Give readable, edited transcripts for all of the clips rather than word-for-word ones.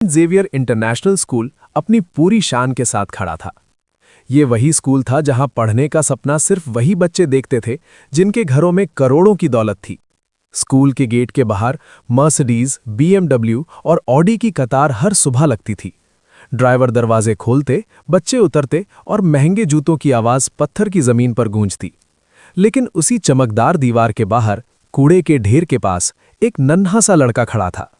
Xavier international school अपनी पूरी शान के साथ खड़ा था। ये वही स्कूल था जहां पढ़ने का सपना सिर्फ वही बच्चे देखते थे जिनके घरों में करोड़ों की दौलत थी। स्कूल के गेट के बाहर मर्सिडीज, बीएमडब्ल्यू और ऑडी की कतार हर सुबह लगती थी। ड्राइवर दरवाजे खोलते, बच्चे उतरते और महंगे जूतों की आवाज पत्थर की जमीन पर गूंजती। लेकिन उसी चमकदार दीवार के बाहर कूड़े के ढेर के पास एक नन्हा सा लड़का खड़ा था।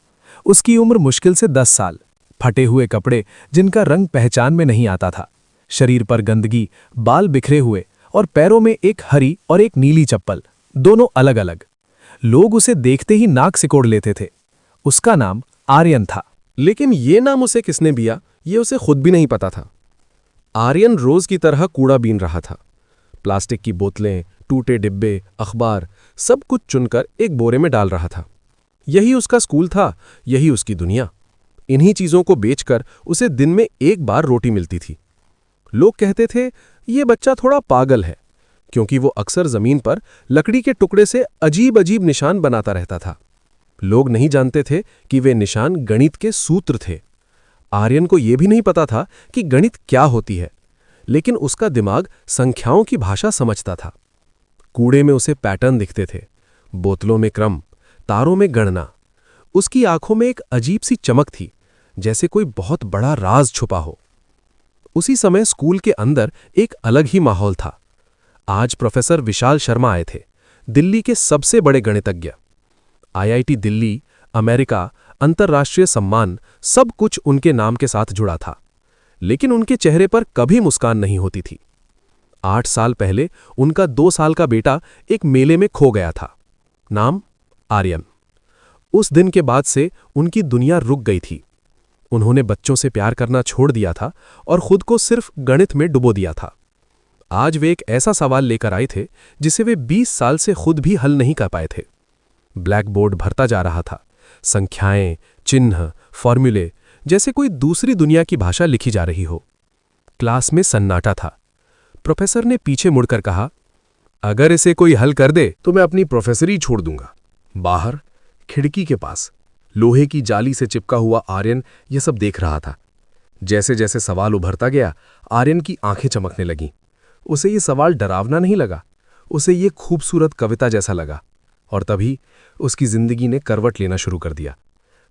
उसकी उम्र मुश्किल से 10 साल, फटे हुए कपड़े जिनका रंग पहचान में नहीं आता था, शरीर पर गंदगी, बाल बिखरे हुए और पैरों में एक हरी और एक नीली चप्पल, दोनों अलग अलग। लोग उसे देखते ही नाक सिकोड़ लेते थे। उसका नाम आर्यन था। लेकिन ये नाम उसे किसने दिया, ये उसे खुद भी नहीं पता था। आर्यन रोज की तरह कूड़ा बीन रहा था। प्लास्टिक की बोतलें, टूटे डिब्बे, अखबार, सब कुछ चुनकर एक बोरे में डाल रहा था। यही उसका स्कूल था, यही उसकी दुनिया। इन्हीं चीजों को बेचकर उसे दिन में एक बार रोटी मिलती थी। लोग कहते थे ये बच्चा थोड़ा पागल है, क्योंकि वो अक्सर जमीन पर लकड़ी के टुकड़े से अजीब अजीब निशान बनाता रहता था। लोग नहीं जानते थे कि वे निशान गणित के सूत्र थे। आर्यन को यह भी नहीं पता था कि गणित क्या होती है, लेकिन उसका दिमाग संख्याओं की भाषा समझता था। कूड़े में उसे पैटर्न दिखते थे, बोतलों में क्रम, तारों में गणना। उसकी आंखों में एक अजीब सी चमक थी, जैसे कोई बहुत बड़ा राज छुपा हो। उसी समय स्कूल के अंदर एक अलग ही माहौल था। आज प्रोफेसर विशाल शर्मा आए थे, दिल्ली के सबसे बड़े गणितज्ञ। आईआईटी दिल्ली, अमेरिका, अंतर्राष्ट्रीय सम्मान, सब कुछ उनके नाम के साथ जुड़ा था। लेकिन उनके चेहरे पर कभी मुस्कान नहीं होती थी। 8 साल पहले उनका 2 साल का बेटा एक मेले में खो गया था। नाम आर्यन। उस दिन के बाद से उनकी दुनिया रुक गई थी। उन्होंने बच्चों से प्यार करना छोड़ दिया था और खुद को सिर्फ गणित में डुबो दिया था। आज वे एक ऐसा सवाल लेकर आए थे जिसे वे 20 साल से खुद भी हल नहीं कर पाए थे। ब्लैक बोर्ड भरता जा रहा था, संख्याएं, चिन्ह, फॉर्मूले, जैसे कोई दूसरी दुनिया की भाषा लिखी जा रही हो। क्लास में सन्नाटा था। प्रोफेसर ने पीछे मुड़कर कहा, अगर इसे कोई हल कर दे तो मैं अपनी प्रोफेसरी छोड़ दूंगा। बाहर खिड़की के पास लोहे की जाली से चिपका हुआ आर्यन यह सब देख रहा था। जैसे जैसे सवाल उभरता गया, आर्यन की आंखें चमकने लगीं। उसे ये सवाल डरावना नहीं लगा, उसे ये खूबसूरत कविता जैसा लगा। और तभी उसकी जिंदगी ने करवट लेना शुरू कर दिया।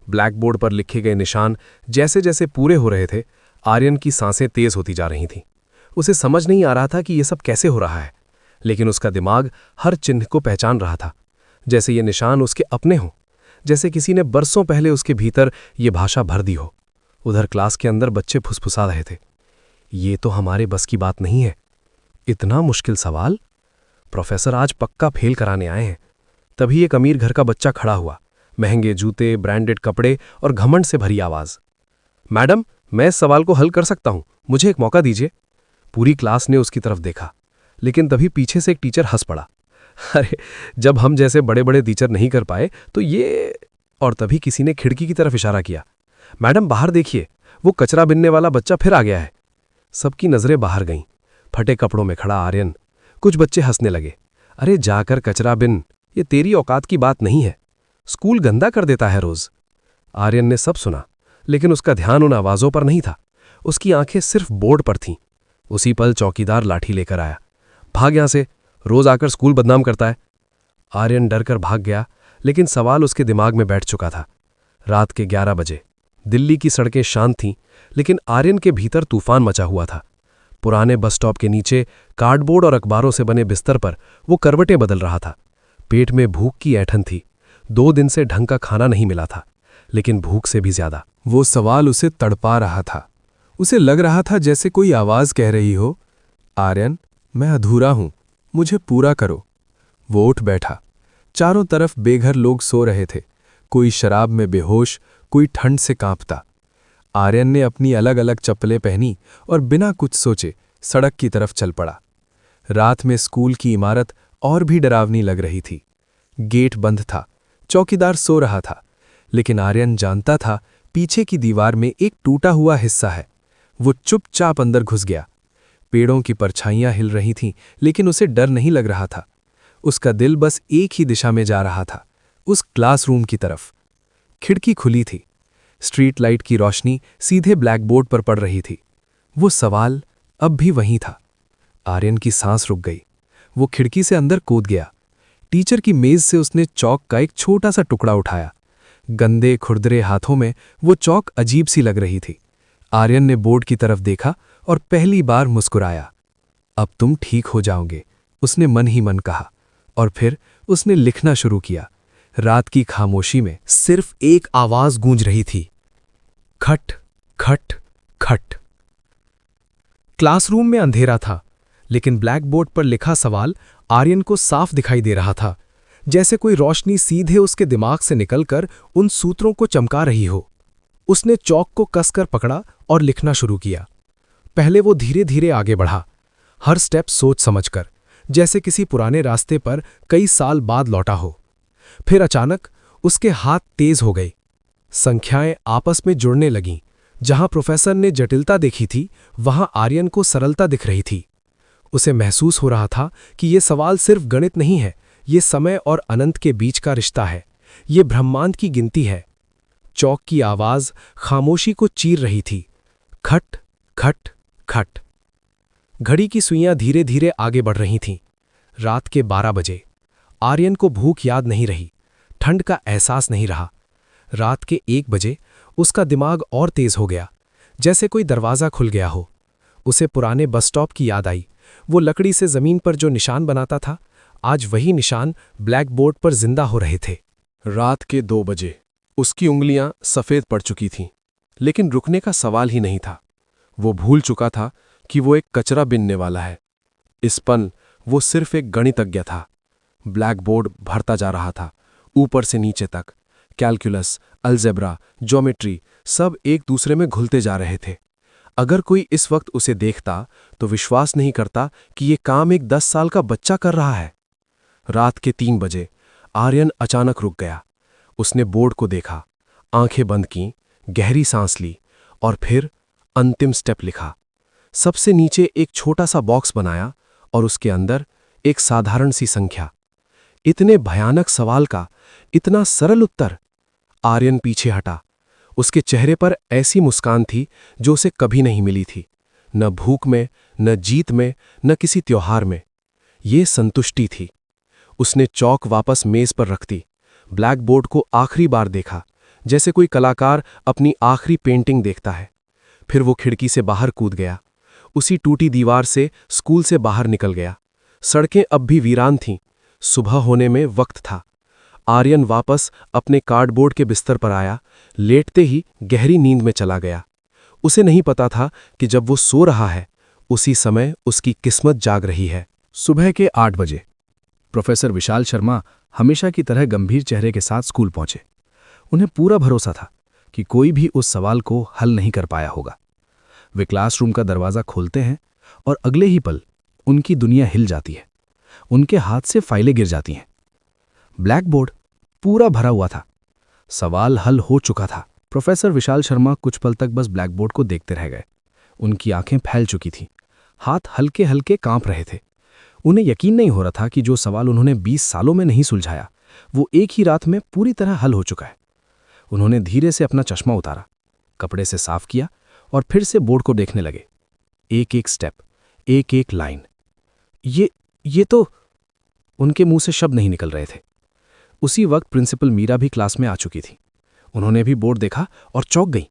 ब्लैकबोर्ड पर लिखे गए निशान जैसे जैसे पूरे हो रहे थे, आर्यन की सांसें तेज होती जा रही थीं। उसे समझ नहीं आ रहा था कि यह सब कैसे हो रहा है, लेकिन उसका दिमाग हर चिन्ह को पहचान रहा था, जैसे ये निशान उसके अपने हों, जैसे किसी ने बरसों पहले उसके भीतर ये भाषा भर दी हो। उधर क्लास के अंदर बच्चे फुसफुसा रहे थे, ये तो हमारे बस की बात नहीं है। इतना मुश्किल सवाल, प्रोफेसर आज पक्का फेल कराने आए हैं। तभी एक अमीर घर का बच्चा खड़ा हुआ, महंगे जूते, ब्रांडेड कपड़े और घमंड से भरी आवाज। मैडम, मैं इस सवाल को हल कर सकता हूं, मुझे एक मौका दीजिए। पूरी क्लास ने उसकी तरफ देखा, लेकिन तभी पीछे से एक टीचर हंस पड़ा। अरे, जब हम जैसे बड़े बड़े टीचर नहीं कर पाए तो ये। और तभी किसी ने खिड़की की तरफ इशारा किया। मैडम, बाहर देखिए, वो कचरा बिनने वाला बच्चा फिर आ गया है। सबकी नजरें बाहर गईं। फटे कपड़ों में खड़ा आर्यन। कुछ बच्चे हंसने लगे। अरे जाकर कचरा बिन, ये तेरी औकात की बात नहीं है, स्कूल गंदा कर देता है रोज। आर्यन ने सब सुना, लेकिन उसका ध्यान उन आवाजों पर नहीं था। उसकी आंखें सिर्फ बोर्ड पर थीं। उसी पल चौकीदार लाठी लेकर आया। भाग यहां से, रोज आकर स्कूल बदनाम करता है। आर्यन डरकर भाग गया, लेकिन सवाल उसके दिमाग में बैठ चुका था। रात के 11 बजे दिल्ली की सड़कें शांत थीं, लेकिन आर्यन के भीतर तूफान मचा हुआ था। पुराने बस स्टॉप के नीचे कार्डबोर्ड और अखबारों से बने बिस्तर पर वो करवटें बदल रहा था। पेट में भूख की ऐंठन थी। 2 दिन से ढंग का खाना नहीं मिला था, लेकिन भूख से भी ज्यादा वो सवाल उसे तड़पा रहा था। उसे लग रहा था जैसे कोई आवाज कह रही हो, आर्यन, मैं अधूरा हूं, मुझे पूरा करो। वो उठ बैठा। चारों तरफ बेघर लोग सो रहे थे, कोई शराब में बेहोश, कोई ठंड से कांपता। आर्यन ने अपनी अलग अलग चप्पलें पहनी और बिना कुछ सोचे सड़क की तरफ चल पड़ा। रात में स्कूल की इमारत और भी डरावनी लग रही थी। गेट बंद था, चौकीदार सो रहा था, लेकिन आर्यन जानता था पीछे की दीवार में एक टूटा हुआ हिस्सा है। वो चुपचाप अंदर घुस गया। पेड़ों की परछाइयां हिल रही थीं, लेकिन उसे डर नहीं लग रहा था। उसका दिल बस एक ही दिशा में जा रहा था, उस क्लासरूम की तरफ। खिड़की खुली थी। स्ट्रीट लाइट की रोशनी सीधे ब्लैक बोर्ड पर पड़ रही थी। वो सवाल अब भी वहीं था। आर्यन की सांस रुक गई। वो खिड़की से अंदर कूद गया। टीचर की मेज से उसने चौक का एक छोटा सा टुकड़ा उठाया। गंदे खुरदरे हाथों में वो चौक अजीब सी लग रही थी। आर्यन ने बोर्ड की तरफ देखा और पहली बार मुस्कुराया। अब तुम ठीक हो जाओगे, उसने मन ही मन कहा, और फिर उसने लिखना शुरू किया। रात की खामोशी में सिर्फ एक आवाज गूंज रही थी, खट खट खट। क्लासरूम में अंधेरा था, लेकिन ब्लैक बोर्ड पर लिखा सवाल आर्यन को साफ दिखाई दे रहा था, जैसे कोई रोशनी सीधे उसके दिमाग से निकलकर उन सूत्रों को चमका रही हो। उसने चौक को कसकर पकड़ा और लिखना शुरू किया। पहले वो धीरे धीरे आगे बढ़ा, हर स्टेप सोच समझकर, जैसे किसी पुराने रास्ते पर कई साल बाद लौटा हो। फिर अचानक उसके हाथ तेज हो गए। संख्याएं आपस में जुड़ने लगीं। जहां प्रोफेसर ने जटिलता देखी थी, वहां आर्यन को सरलता दिख रही थी। उसे महसूस हो रहा था कि ये सवाल सिर्फ गणित नहीं है, ये समय और अनंत के बीच का रिश्ता है, ये ब्रह्मांड की गिनती है। चौक की आवाज खामोशी को चीर रही थी, खट खट खट। घड़ी की सुइयां धीरे धीरे आगे बढ़ रही थीं। रात के 12 बजे। आर्यन को भूख याद नहीं रही, ठंड का एहसास नहीं रहा। रात के 1 बजे उसका दिमाग और तेज हो गया, जैसे कोई दरवाज़ा खुल गया हो। उसे पुराने बस स्टॉप की याद आई। वो लकड़ी से ज़मीन पर जो निशान बनाता था, आज वही निशान ब्लैक बोर्ड पर जिंदा हो रहे थे। रात के 2 बजे। उसकी उंगलियां सफ़ेद पड़ चुकी थीं, लेकिन रुकने का सवाल ही नहीं था। वो भूल चुका था कि वो एक कचरा बिनने वाला है। इस पल वो सिर्फ एक गणितज्ञ था। ब्लैक बोर्ड भरता जा रहा था, ऊपर से नीचे तक। कैलकुलस, अलजेब्रा, ज्योमेट्री सब एक दूसरे में घुलते जा रहे थे। अगर कोई इस वक्त उसे देखता तो विश्वास नहीं करता कि ये काम एक 10 साल का बच्चा कर रहा है। रात के 3 बजे आर्यन अचानक रुक गया। उसने बोर्ड को देखा, आंखें बंद कीं, गहरी सांस ली और फिर अंतिम स्टेप लिखा। सबसे नीचे एक छोटा सा बॉक्स बनाया और उसके अंदर एक साधारण सी संख्या। इतने भयानक सवाल का इतना सरल उत्तर। आर्यन पीछे हटा। उसके चेहरे पर ऐसी मुस्कान थी जो उसे कभी नहीं मिली थी, न भूख में, न जीत में, न किसी त्योहार में। ये संतुष्टि थी। उसने चौक वापस मेज पर रख दी, ब्लैक बोर्ड को आखिरी बार देखा, जैसे कोई कलाकार अपनी आखिरी पेंटिंग देखता है। फिर वो खिड़की से बाहर कूद गया। उसी टूटी दीवार से स्कूल से बाहर निकल गया। सड़कें अब भी वीरान थीं। सुबह होने में वक्त था। आर्यन वापस अपने कार्डबोर्ड के बिस्तर पर आया, लेटते ही गहरी नींद में चला गया। उसे नहीं पता था कि जब वो सो रहा है, उसी समय उसकी किस्मत जाग रही है। सुबह के 8 बजे प्रोफेसर विशाल शर्मा हमेशा की तरह गंभीर चेहरे के साथ स्कूल पहुंचे। उन्हें पूरा भरोसा था कि कोई भी उस सवाल को हल नहीं कर पाया होगा। वे क्लासरूम का दरवाज़ा खोलते हैं और अगले ही पल उनकी दुनिया हिल जाती है। उनके हाथ से फाइलें गिर जाती हैं। ब्लैक बोर्ड पूरा भरा हुआ था। सवाल हल हो चुका था। प्रोफेसर विशाल शर्मा कुछ पल तक बस ब्लैक बोर्ड को देखते रह गए। उनकी आंखें फैल चुकी थीं, हाथ हल्के हल्के कांप रहे थे। उन्हें यकीन नहीं हो रहा था कि जो सवाल उन्होंने 20 सालों में नहीं सुलझाया, वो एक ही रात में पूरी तरह हल हो चुका है। उन्होंने धीरे से अपना चश्मा उतारा, कपड़े से साफ किया और फिर से बोर्ड को देखने लगे। एक एक स्टेप, एक एक लाइन। ये तो उनके मुंह से शब्द नहीं निकल रहे थे। उसी वक्त प्रिंसिपल मीरा भी क्लास में आ चुकी थी। उन्होंने भी बोर्ड देखा और चौंक गई।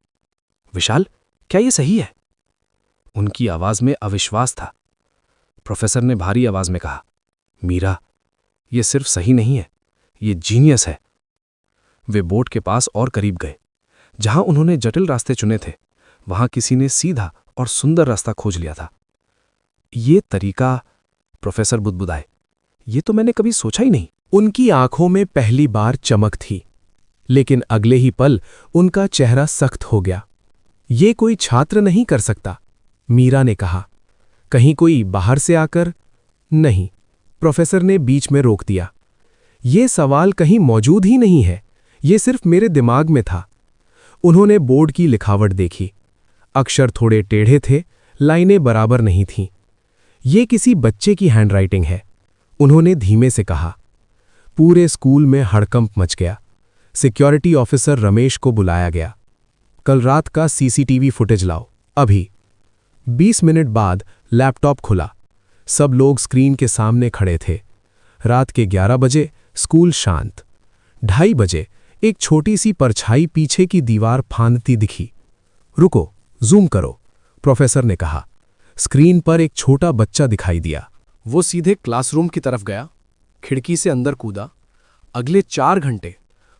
विशाल, क्या ये सही है? उनकी आवाज में अविश्वास था। प्रोफेसर ने भारी आवाज में कहा, मीरा, ये सिर्फ सही नहीं है, ये जीनियस है। वे बोर्ड के पास और करीब गए। जहां उन्होंने जटिल रास्ते चुने थे, वहां किसी ने सीधा और सुंदर रास्ता खोज लिया था। ये तरीका, प्रोफेसर बुदबुदाए, ये तो मैंने कभी सोचा ही नहीं। उनकी आंखों में पहली बार चमक थी, लेकिन अगले ही पल उनका चेहरा सख्त हो गया। ये कोई छात्र नहीं कर सकता, मीरा ने कहा। कहीं कोई बाहर से आकर? नहीं, प्रोफेसर ने बीच में रोक दिया। ये सवाल कहीं मौजूद ही नहीं है, ये सिर्फ मेरे दिमाग में था। उन्होंने बोर्ड की लिखावट देखी। अक्षर थोड़े टेढ़े थे, लाइनें बराबर नहीं थीं। ये किसी बच्चे की हैंडराइटिंग है, उन्होंने धीमे से कहा। पूरे स्कूल में हड़कंप मच गया। सिक्योरिटी ऑफिसर रमेश को बुलाया गया। कल रात का सीसीटीवी फुटेज लाओ अभी। 20 मिनट बाद लैपटॉप खुला। सब लोग स्क्रीन के सामने खड़े थे। रात के 11 बजे स्कूल शांत। 2:30 बजे एक छोटी सी परछाई पीछे की दीवार फांदती दिखी। रुको, जूम करो, प्रोफेसर ने कहा। स्क्रीन पर एक छोटा बच्चा दिखाई दिया। वो सीधे क्लासरूम की तरफ गया, खिड़की से अंदर कूदा। अगले 4 घंटे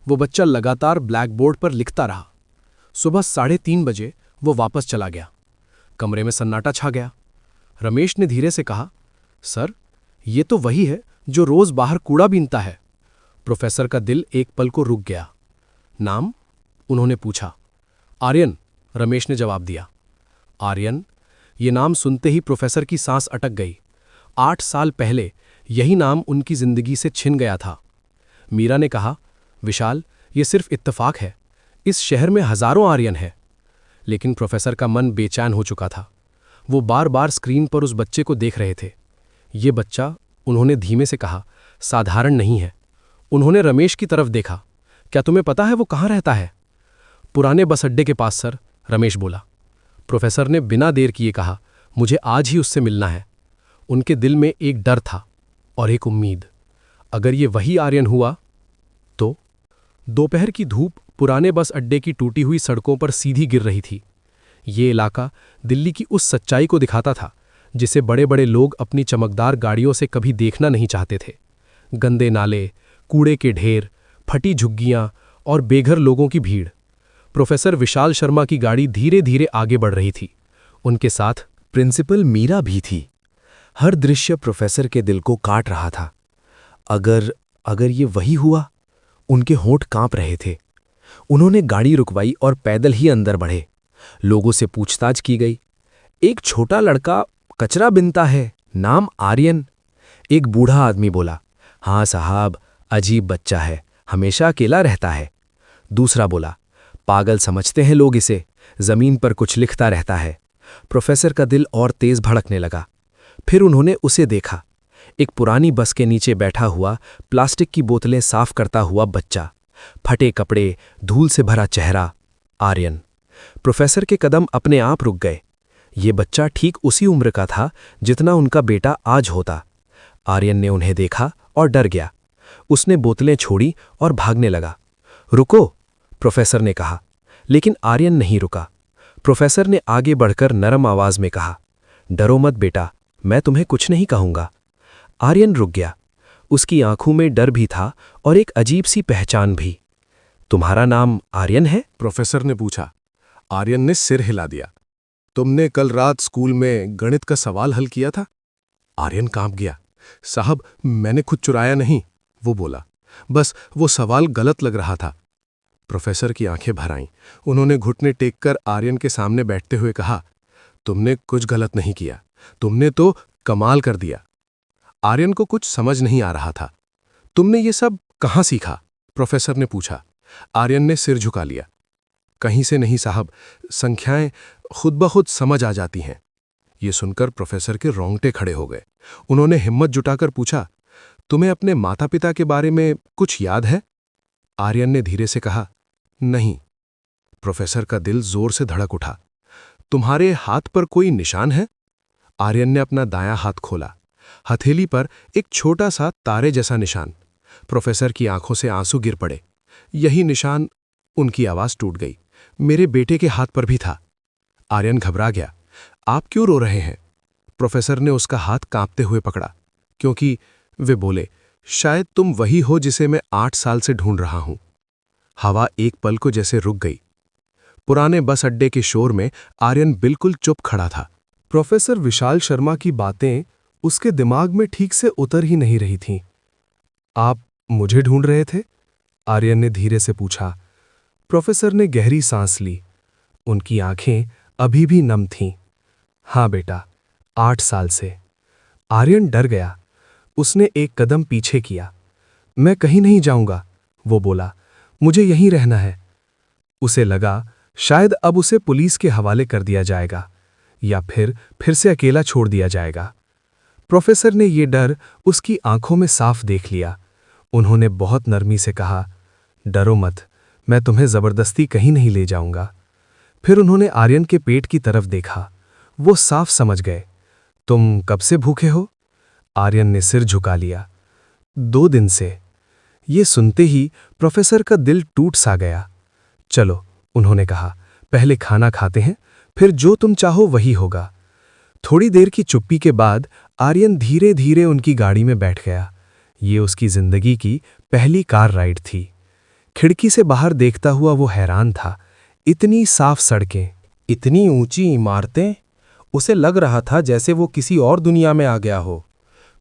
वो बच्चा लगातार ब्लैकबोर्ड पर लिखता रहा। सुबह 3:30 बजे वो वापस चला गया। कमरे में सन्नाटा छा गया। रमेश ने धीरे से कहा, सर, ये तो वही है जो रोज बाहर कूड़ा बीनता है। प्रोफेसर का दिल एक पल को रुक गया। नाम? उन्होंने पूछा। आर्यन, रमेश ने जवाब दिया। आर्यन, ये नाम सुनते ही प्रोफेसर की सांस अटक गई। 8 साल पहले यही नाम उनकी जिंदगी से छिन गया था। मीरा ने कहा, विशाल, ये सिर्फ इत्तेफाक है। इस शहर में हजारों आर्यन हैं। लेकिन प्रोफेसर का मन बेचैन हो चुका था। वो बार बार स्क्रीन पर उस बच्चे को देख रहे थे। ये बच्चा, उन्होंने धीमे से कहा, साधारण नहीं है। उन्होंने रमेश की तरफ देखा। क्या तुम्हें पता है वो कहाँ रहता है? पुराने बस अड्डे के पास सर, रमेश बोला। प्रोफेसर ने बिना देर किए कहा, मुझे आज ही उससे मिलना है। उनके दिल में एक डर था और एक उम्मीद। अगर ये वही आर्यन हुआ तो? दोपहर की धूप पुराने बस अड्डे की टूटी हुई सड़कों पर सीधी गिर रही थी। ये इलाका दिल्ली की उस सच्चाई को दिखाता था जिसे बड़े बड़े लोग अपनी चमकदार गाड़ियों से कभी देखना नहीं चाहते थे। गंदे नाले, कूड़े के ढेर, फटी झुग्गियां और बेघर लोगों की भीड़। प्रोफेसर विशाल शर्मा की गाड़ी धीरे धीरे आगे बढ़ रही थी। उनके साथ प्रिंसिपल मीरा भी थी। हर दृश्य प्रोफेसर के दिल को काट रहा था। अगर ये वही हुआ? उनके होंठ कांप रहे थे। उन्होंने गाड़ी रुकवाई और पैदल ही अंदर बढ़े। लोगों से पूछताछ की गई। एक छोटा लड़का कचरा बिनता है, नाम आर्यन। एक बूढ़ा आदमी बोला, हाँ साहब, अजीब बच्चा है, हमेशा अकेला रहता है। दूसरा बोला, पागल समझते हैं लोग इसे, जमीन पर कुछ लिखता रहता है। प्रोफेसर का दिल और तेज भड़कने लगा। फिर उन्होंने उसे देखा, एक पुरानी बस के नीचे बैठा हुआ, प्लास्टिक की बोतलें साफ करता हुआ बच्चा, फटे कपड़े, धूल से भरा चेहरा, आर्यन। प्रोफेसर के कदम अपने आप रुक गए। ये बच्चा ठीक उसी उम्र का था जितना उनका बेटा आज होता। आर्यन ने उन्हें देखा और डर गया। उसने बोतलें छोड़ी और भागने लगा। रुको, प्रोफेसर ने कहा, लेकिन आर्यन नहीं रुका। प्रोफेसर ने आगे बढ़कर नरम आवाज में कहा, डरो मत बेटा, मैं तुम्हें कुछ नहीं कहूंगा। आर्यन रुक गया। उसकी आंखों में डर भी था और एक अजीब सी पहचान भी। तुम्हारा नाम आर्यन है? प्रोफेसर ने पूछा। आर्यन ने सिर हिला दिया। तुमने कल रात स्कूल में गणित का सवाल हल किया था? आर्यन कांप गया। साहब, मैंने खुद चुराया नहीं, वो बोला। बस वो सवाल गलत लग रहा था। प्रोफेसर की आंखें भर आईं। उन्होंने घुटने टेककर आर्यन के सामने बैठते हुए कहा, तुमने कुछ गलत नहीं किया, तुमने तो कमाल कर दिया। आर्यन को कुछ समझ नहीं आ रहा था। तुमने ये सब कहाँ सीखा? प्रोफेसर ने पूछा। आर्यन ने सिर झुका लिया। कहीं से नहीं साहब, संख्याएं खुद ब खुद समझ आ जाती हैं। ये सुनकर प्रोफेसर के रोंगटे खड़े हो गए। उन्होंने हिम्मत जुटाकर पूछा, तुम्हें अपने माता पिता के बारे में कुछ याद है? आर्यन ने धीरे से कहा, नहीं। प्रोफेसर का दिल जोर से धड़क उठा। तुम्हारे हाथ पर कोई निशान है? आर्यन ने अपना दायां हाथ खोला। हथेली पर एक छोटा सा तारे जैसा निशान। प्रोफेसर की आंखों से आंसू गिर पड़े। यही निशान। उनकी आवाज टूट गई। मेरे बेटे के हाथ पर भी था। आर्यन घबरा गया। आप क्यों रो रहे हैं? प्रोफेसर ने उसका हाथ कांपते हुए पकड़ा। क्योंकि, वे बोले, शायद तुम वही हो जिसे मैं 8 साल से ढूंढ रहा हूं। हवा एक पल को जैसे रुक गई। पुराने बस अड्डे के शोर में आर्यन बिल्कुल चुप खड़ा था। प्रोफेसर विशाल शर्मा की बातें उसके दिमाग में ठीक से उतर ही नहीं रही थीं। आप मुझे ढूंढ रहे थे? आर्यन ने धीरे से पूछा। प्रोफेसर ने गहरी सांस ली। उनकी आंखें अभी भी नम थीं। हाँ बेटा, 8 साल से। आर्यन डर गया। उसने एक कदम पीछे किया। मैं कहीं नहीं जाऊंगा, वो बोला। मुझे यहीं रहना है। उसे लगा शायद अब उसे पुलिस के हवाले कर दिया जाएगा या फिर से अकेला छोड़ दिया जाएगा। प्रोफेसर ने ये डर उसकी आंखों में साफ देख लिया। उन्होंने बहुत नरमी से कहा, डरो मत, मैं तुम्हें जबरदस्ती कहीं नहीं ले जाऊंगा। फिर उन्होंने आर्यन के पेट की तरफ देखा। वो साफ समझ गए। तुम कब से भूखे हो? आर्यन ने सिर झुका लिया। 2 दिन से। ये सुनते ही प्रोफेसर का दिल टूट सा गया। चलो, उन्होंने कहा, पहले खाना खाते हैं, फिर जो तुम चाहो वही होगा। थोड़ी देर की चुप्पी के बाद आर्यन धीरे धीरे उनकी गाड़ी में बैठ गया। ये उसकी जिंदगी की पहली कार राइड थी। खिड़की से बाहर देखता हुआ वो हैरान था। इतनी साफ सड़कें, इतनी ऊंची इमारतें। उसे लग रहा था जैसे वो किसी और दुनिया में आ गया हो।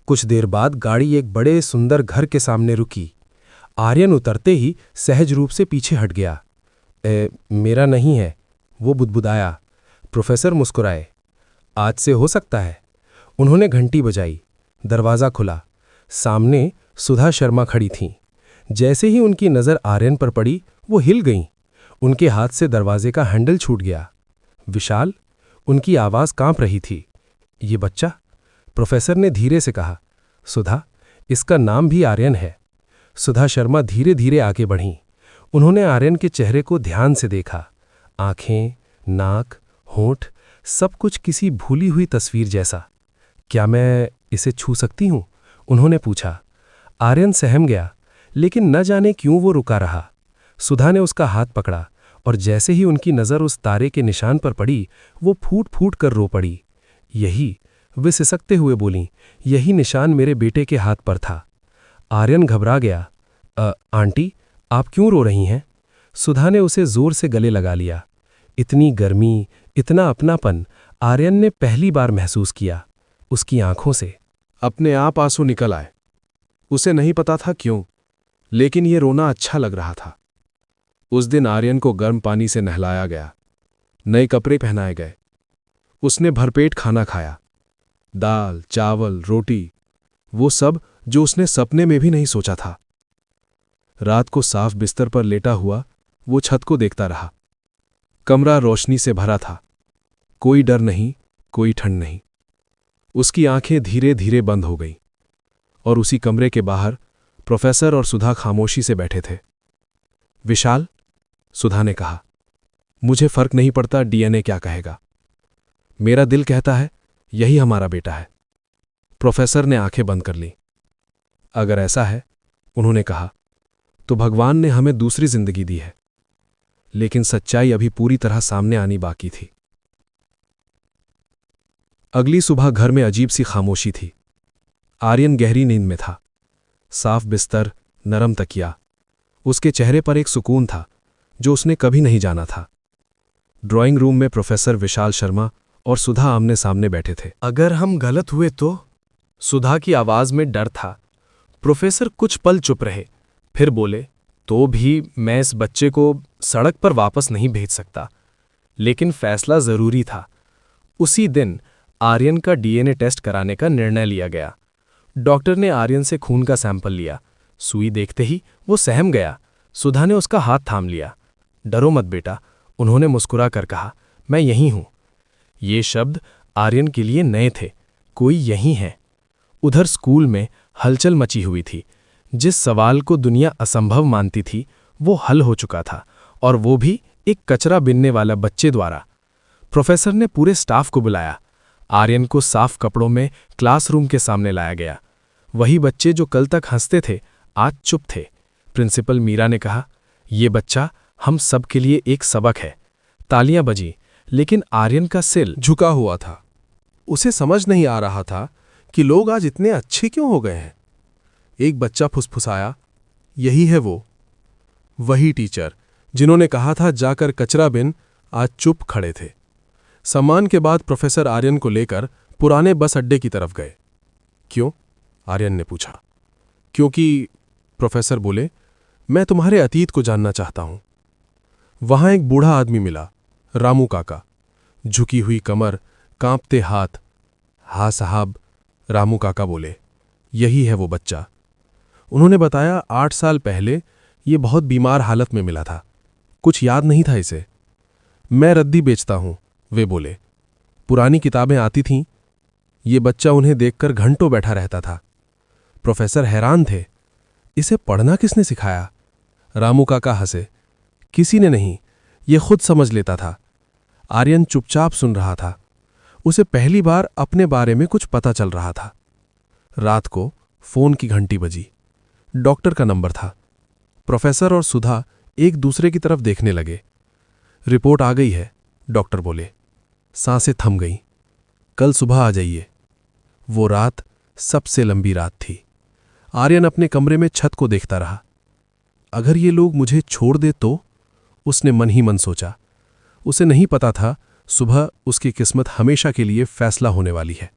कुछ देर बाद गाड़ी एक बड़े सुंदर घर के सामने रुकी। आर्यन उतरते ही सहज रूप से पीछे हट गया। मेरा नहीं है, वो बुदबुदाया। प्रोफेसर मुस्कुराए। आज से हो सकता है। उन्होंने घंटी बजाई। दरवाज़ा खुला। सामने सुधा शर्मा खड़ी थीं। जैसे ही उनकी नज़र आर्यन पर पड़ी, वो हिल गईं। उनके हाथ से दरवाजे का हैंडल छूट गया। विशाल, उनकी आवाज़ कांप रही थी। ये बच्चा? प्रोफेसर ने धीरे से कहा। सुधा, इसका नाम भी आर्यन है। सुधा शर्मा धीरे धीरे आगे बढ़ीं। उन्होंने आर्यन के चेहरे को ध्यान से देखा। आंखें, नाक, होंठ, सब कुछ किसी भूली हुई तस्वीर जैसा। क्या मैं इसे छू सकती हूं? उन्होंने पूछा। आर्यन सहम गया, लेकिन न जाने क्यों वो रुका रहा। सुधा ने उसका हाथ पकड़ा और जैसे ही उनकी नज़र उस तारे के निशान पर पड़ी, वो फूट फूट कर रो पड़ी। यही, वे सिसकते हुए बोलीं, यही निशान मेरे बेटे के हाथ पर था। आर्यन घबरा गया। आंटी, आप क्यों रो रही हैं? सुधा ने उसे जोर से गले लगा लिया। इतनी गर्मी, इतना अपनापन आर्यन ने पहली बार महसूस किया। उसकी आंखों से अपने आप आंसू निकल आए। उसे नहीं पता था क्यों, लेकिन ये रोना अच्छा लग रहा था। उस दिन आर्यन को गर्म पानी से नहलाया गया, नए कपड़े पहनाए गए। उसने भरपेट खाना खाया। दाल, चावल, रोटी, वो सब जो उसने सपने में भी नहीं सोचा था। रात को साफ बिस्तर पर लेटा हुआ वो छत को देखता रहा। कमरा रोशनी से भरा था। कोई डर नहीं, कोई ठंड नहीं। उसकी आंखें धीरे धीरे बंद हो गईं और उसी कमरे के बाहर प्रोफेसर और सुधा खामोशी से बैठे थे। विशाल, सुधा ने कहा, मुझे फर्क नहीं पड़ता डीएनए क्या कहेगा। मेरा दिल कहता है यही हमारा बेटा है। प्रोफेसर ने आंखें बंद कर ली। अगर ऐसा है, उन्होंने कहा, तो भगवान ने हमें दूसरी जिंदगी दी है, लेकिन सच्चाई अभी पूरी तरह सामने आनी बाकी थी। अगली सुबह घर में अजीब सी खामोशी थी। आर्यन गहरी नींद में था। साफ बिस्तर, नरम तकिया। उसके चेहरे पर एक सुकून था जो उसने कभी नहीं जाना था। ड्राइंग रूम में प्रोफेसर विशाल शर्मा और सुधा आमने सामने बैठे थे। अगर हम गलत हुए तो? सुधा की आवाज में डर था। प्रोफेसर कुछ पल चुप रहे, फिर बोले, तो भी मैं इस बच्चे को सड़क पर वापस नहीं भेज सकता। लेकिन फैसला जरूरी था। उसी दिन आर्यन का डीएनए टेस्ट कराने का निर्णय लिया गया। डॉक्टर ने आर्यन से खून का सैंपल लिया। सुई देखते ही वो सहम गया। सुधा ने उसका हाथ थाम लिया। डरो मत बेटा, उन्होंने मुस्कुरा कर कहा, मैं यहीं हूं। ये शब्द आर्यन के लिए नए थे। कोई यहीं है। उधर स्कूल में हलचल मची हुई थी। जिस सवाल को दुनिया असंभव मानती थी, वो हल हो चुका था, और वो भी एक कचरा बिनने वाला बच्चे द्वारा। प्रोफेसर ने पूरे स्टाफ को बुलाया। आर्यन को साफ कपड़ों में क्लासरूम के सामने लाया गया। वही बच्चे जो कल तक हंसते थे, आज चुप थे। प्रिंसिपल मीरा ने कहा, ये बच्चा हम सब के लिए एक सबक है। तालियां बजी, लेकिन आर्यन का सिर झुका हुआ था। उसे समझ नहीं आ रहा था कि लोग आज इतने अच्छे क्यों हो गए हैं। एक बच्चा फुसफुसाया, यही है वो, वही टीचर जिन्होंने कहा था जाकर कचरा बिन, आज चुप खड़े थे। सम्मान के बाद प्रोफेसर आर्यन को लेकर पुराने बस अड्डे की तरफ गए। क्यों? आर्यन ने पूछा। क्योंकि, प्रोफेसर बोले, मैं तुम्हारे अतीत को जानना चाहता हूं। वहां एक बूढ़ा आदमी मिला, रामू काका। झुकी हुई कमर, कांपते हाथ। हाँ साहब, रामू काका बोले, यही है वो बच्चा। उन्होंने बताया 8 साल पहले ये बहुत बीमार हालत में मिला था। कुछ याद नहीं था इसे। मैं रद्दी बेचता हूं, वे बोले। पुरानी किताबें आती थीं। ये बच्चा उन्हें देखकर घंटों बैठा रहता था। प्रोफेसर हैरान थे। इसे पढ़ना किसने सिखाया? रामू काका हंसे। किसी ने नहीं, ये खुद समझ लेता था। आर्यन चुपचाप सुन रहा था। उसे पहली बार अपने बारे में कुछ पता चल रहा था। रात को फोन की घंटी बजी। डॉक्टर का नंबर था। प्रोफेसर और सुधा एक दूसरे की तरफ देखने लगे। रिपोर्ट आ गई है, डॉक्टर बोले। सांसें थम गईं। कल सुबह आ जाइए। वो रात सबसे लंबी रात थी। आर्यन अपने कमरे में छत को देखता रहा। अगर ये लोग मुझे छोड़ दे तो, उसने मन ही मन सोचा। उसे नहीं पता था सुबह उसकी किस्मत हमेशा के लिए फैसला होने वाली है।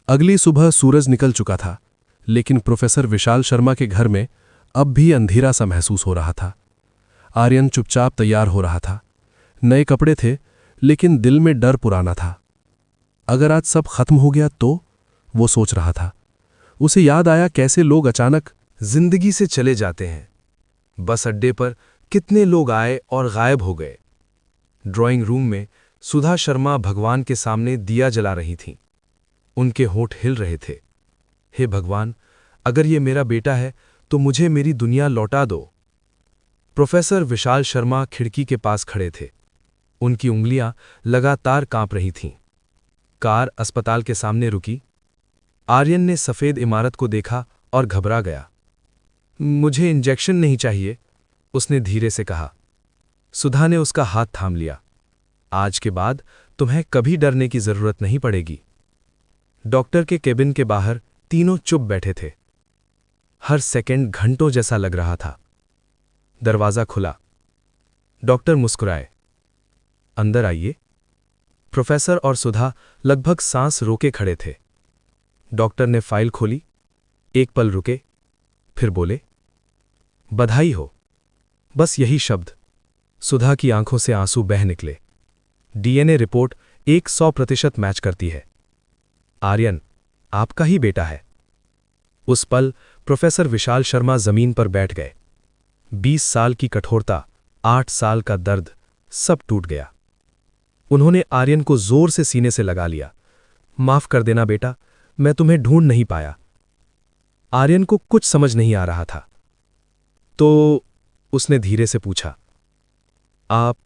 अगली सुबह सूरज निकल चुका था, लेकिन प्रोफेसर विशाल शर्मा के घर में अब भी अंधेरा सा महसूस हो रहा था। आर्यन चुपचाप तैयार हो रहा था। नए कपड़े थे, लेकिन दिल में डर पुराना था। अगर आज सब खत्म हो गया तो, वो सोच रहा था। उसे याद आया कैसे लोग अचानक जिंदगी से चले जाते हैं। बस अड्डे पर कितने लोग आए और गायब हो गए। ड्राइंग रूम में सुधा शर्मा भगवान के सामने दिया जला रही थीं। उनके होंठ हिल रहे थे। हे भगवान, अगर ये मेरा बेटा है तो मुझे मेरी दुनिया लौटा दो। प्रोफेसर विशाल शर्मा खिड़की के पास खड़े थे। उनकी उंगलियां लगातार कांप रही थीं। कार अस्पताल के सामने रुकी। आर्यन ने सफेद इमारत को देखा और घबरा गया। मुझे इंजेक्शन नहीं चाहिए, उसने धीरे से कहा। सुधा ने उसका हाथ थाम लिया। आज के बाद तुम्हें कभी डरने की जरूरत नहीं पड़ेगी। डॉक्टर के केबिन के बाहर तीनों चुप बैठे थे। हर सेकंड घंटों जैसा लग रहा था। दरवाजा खुला। डॉक्टर मुस्कुराए। अंदर आइए। प्रोफेसर और सुधा लगभग सांस रोके खड़े थे। डॉक्टर ने फाइल खोली, एक पल रुके, फिर बोले, बधाई हो। बस यही शब्द। सुधा की आंखों से आंसू बह निकले। डीएनए रिपोर्ट 100% मैच करती है। आर्यन, आपका ही बेटा है। उस पल प्रोफेसर विशाल शर्मा जमीन पर बैठ गए। 20 साल की कठोरता, 8 साल का दर्द, सब टूट गया। उन्होंने आर्यन को जोर से सीने से लगा लिया। माफ कर देना बेटा, मैं तुम्हें ढूंढ नहीं पाया। आर्यन को कुछ समझ नहीं आ रहा था। तो उसने धीरे से पूछा, आप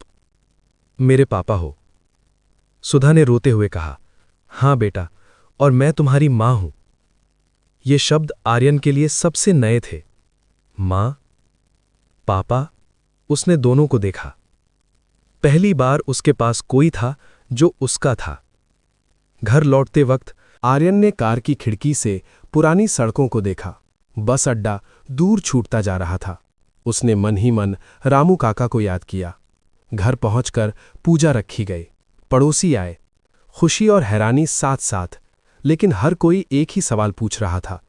मेरे पापा हो? सुधा ने रोते हुए कहा, हां बेटा, और मैं तुम्हारी मां हूं। ये शब्द आर्यन के लिए सबसे नए थे। मां, पापा, उसने दोनों को देखा। पहली बार उसके पास कोई था जो उसका था। घर लौटते वक्त आर्यन ने कार की खिड़की से पुरानी सड़कों को देखा। बस अड्डा दूर छूटता जा रहा था। उसने मन ही मन रामू काका को याद किया। घर पहुंचकर पूजा रखी गई। पड़ोसी आए। खुशी और हैरानी साथ साथ, लेकिन हर कोई एक ही सवाल पूछ रहा था।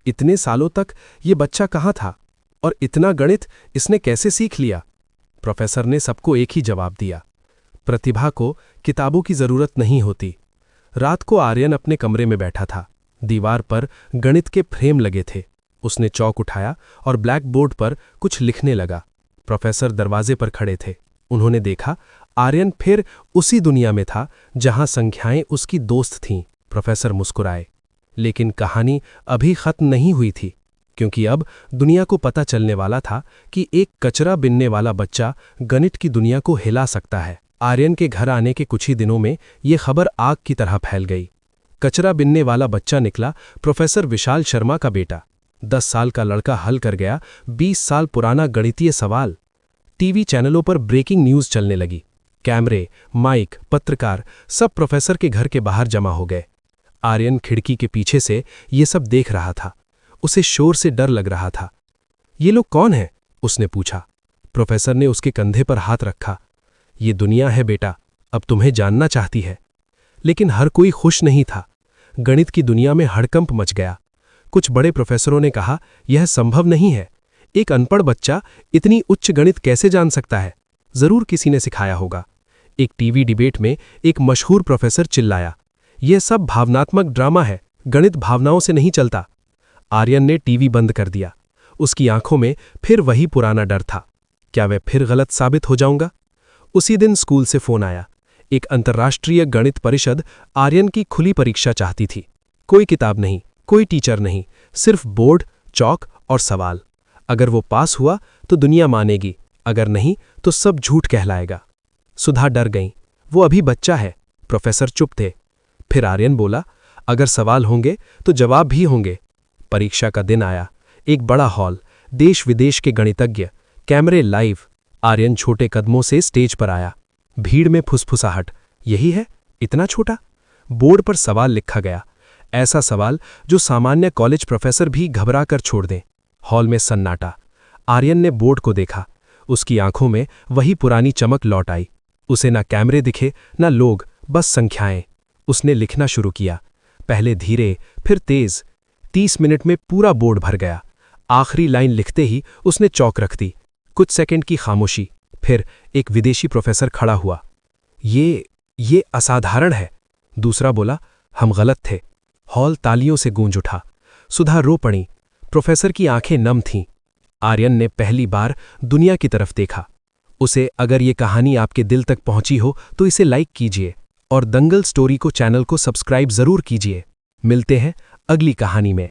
इतने सालों तक ये बच्चा कहाँ था और इतना गणित इसने कैसे सीख लिया? प्रोफेसर ने सबको एक ही जवाब दिया, प्रतिभा को किताबों की जरूरत नहीं होती। रात को आर्यन अपने कमरे में बैठा था। दीवार पर गणित के फ्रेम लगे थे। उसने चौक उठाया और ब्लैक बोर्ड पर कुछ लिखने लगा। प्रोफेसर दरवाजे पर खड़े थे। उन्होंने देखा आर्यन फिर उसी दुनिया में था जहां संख्याएं उसकी दोस्त थीं। प्रोफेसर मुस्कुराए। लेकिन कहानी अभी खत्म नहीं हुई थी, क्योंकि अब दुनिया को पता चलने वाला था कि एक कचरा बिनने वाला बच्चा गणित की दुनिया को हिला सकता है। आर्यन के घर आने के कुछ ही दिनों में ये खबर आग की तरह फैल गई। कचरा बिनने वाला बच्चा निकला प्रोफेसर विशाल शर्मा का बेटा। 10 साल का लड़का हल कर गया 20 साल पुराना गणितीय सवाल। टीवी चैनलों पर ब्रेकिंग न्यूज चलने लगी। कैमरे, माइक, पत्रकार सब प्रोफेसर के घर के बाहर जमा हो गए। आर्यन खिड़की के पीछे से ये सब देख रहा था। उसे शोर से डर लग रहा था। ये लोग कौन हैं? उसने पूछा। प्रोफेसर ने उसके कंधे पर हाथ रखा। ये दुनिया है बेटा, अब तुम्हें जानना चाहती है। लेकिन हर कोई खुश नहीं था। गणित की दुनिया में हड़कंप मच गया। कुछ बड़े प्रोफेसरों ने कहा, यह संभव नहीं है। एक अनपढ़ बच्चा इतनी उच्च गणित कैसे जान सकता है? जरूर किसी ने सिखाया होगा। एक टीवी डिबेट में एक मशहूर प्रोफेसर चिल्लाया, यह सब भावनात्मक ड्रामा है, गणित भावनाओं से नहीं चलता। आर्यन ने टीवी बंद कर दिया। उसकी आंखों में फिर वही पुराना डर था। क्या वह फिर गलत साबित हो जाऊंगा? उसी दिन स्कूल से फोन आया। एक अंतर्राष्ट्रीय गणित परिषद आर्यन की खुली परीक्षा चाहती थी। कोई किताब नहीं, कोई टीचर नहीं, सिर्फ बोर्ड, चौक और सवाल। अगर वो पास हुआ तो दुनिया मानेगी, अगर नहीं तो सब झूठ कहलाएगा। सुधा डर गईं। वो अभी बच्चा है। प्रोफेसर चुप थे। फिर आर्यन बोला, अगर सवाल होंगे तो जवाब भी होंगे। परीक्षा का दिन आया। एक बड़ा हॉल, देश विदेश के गणितज्ञ, कैमरे लाइव। आर्यन छोटे कदमों से स्टेज पर आया। भीड़ में फुसफुसाहट। यही है, इतना छोटा? बोर्ड पर सवाल लिखा गया, ऐसा सवाल जो सामान्य कॉलेज प्रोफेसर भी घबरा कर छोड़ दें। हॉल में सन्नाटा। आर्यन ने बोर्ड को देखा। उसकी आंखों में वही पुरानी चमक लौट आई। उसे ना कैमरे दिखे, ना लोग, बस संख्याएं। उसने लिखना शुरू किया, पहले धीरे, फिर तेज। 30 मिनट में पूरा बोर्ड भर गया। आखिरी लाइन लिखते ही उसने चौक रख दी। कुछ सेकंड की खामोशी। फिर एक विदेशी प्रोफेसर खड़ा हुआ। ये असाधारण है। दूसरा बोला, हम गलत थे। हॉल तालियों से गूंज उठा। सुधा रो पड़ी। प्रोफेसर की आंखें नम थीं। आर्यन ने पहली बार दुनिया की तरफ देखा। उसे अगर ये कहानी आपके दिल तक पहुंची हो तो इसे लाइक कीजिए और दंगल स्टोरी को चैनल को सब्सक्राइब जरूर कीजिए। मिलते हैं अगली कहानी में।